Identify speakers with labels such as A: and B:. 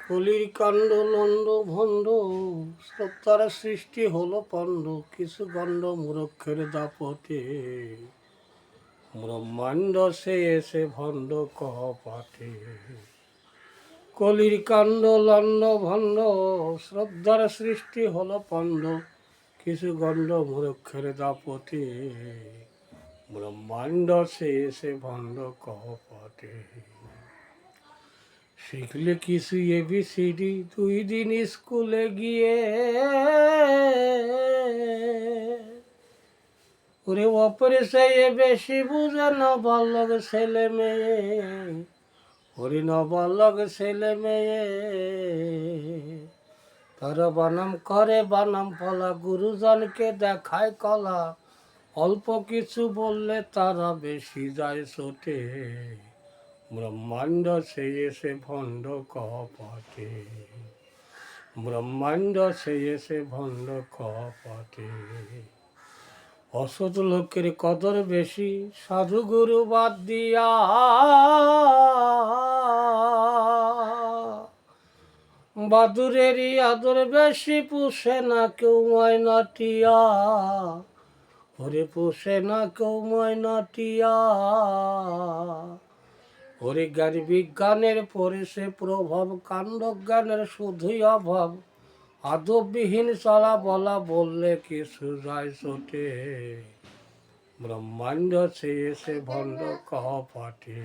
A: কলির কাণ্ড লণ্ড ভণ্ড, সত্তার সৃষ্টি হলো পণ্ড, কিছু গণ্ড মূর্খের দাপটে, ব্রহ্মাণ্ড সে এসে ভণ্ড কহ পাঠে। কলির কাণ্ড লণ্ড ভণ্ড, শ্রদ্ধার সৃষ্টি হলো পণ্ড, কিছু গণ্ড মূর্খের দাপটে, ব্রহ্মাণ্ড সে এসে ভণ্ড কহ পাঠে। শিখলে কিছু এবিসিডি 2 দিন স্কুলে গিয়ে, ওরে অপরে সে বেশি বুঝে না বালক ছেলে মেয়ে, ওরে না বালক ছেলে মেয়ে। তারা বানাম করে বানাম ফলা, গুরুজনকে দেখায় কলা, অল্প কিছু বললে তারা বেশি যায় ছোটে, ব্রহ্মাণ্ড সে এসে ভণ্ড কহ পাঠে, ব্রহ্মাণ্ড সে এসে ভণ্ড কহ পাঠে। অসৎ লোকের কদর বেশি, সাধু গুরু বাদ দিয়া, বাদুরেরই আদর বেশি, পুষে না কেউ ময়নাটিয়া, ওরে পুষে না কেউ ময়নাটিয়া। ওরে জ্ঞান বিজ্ঞানের পরে সে প্রভাব, কাণ্ড জ্ঞানের শুধুই অভাব, আদববিহীন চলা বলা বললে কিছু যায় ছোটে, ব্রহ্মাণ্ড সে এসে ভণ্ড কহ পাঠে।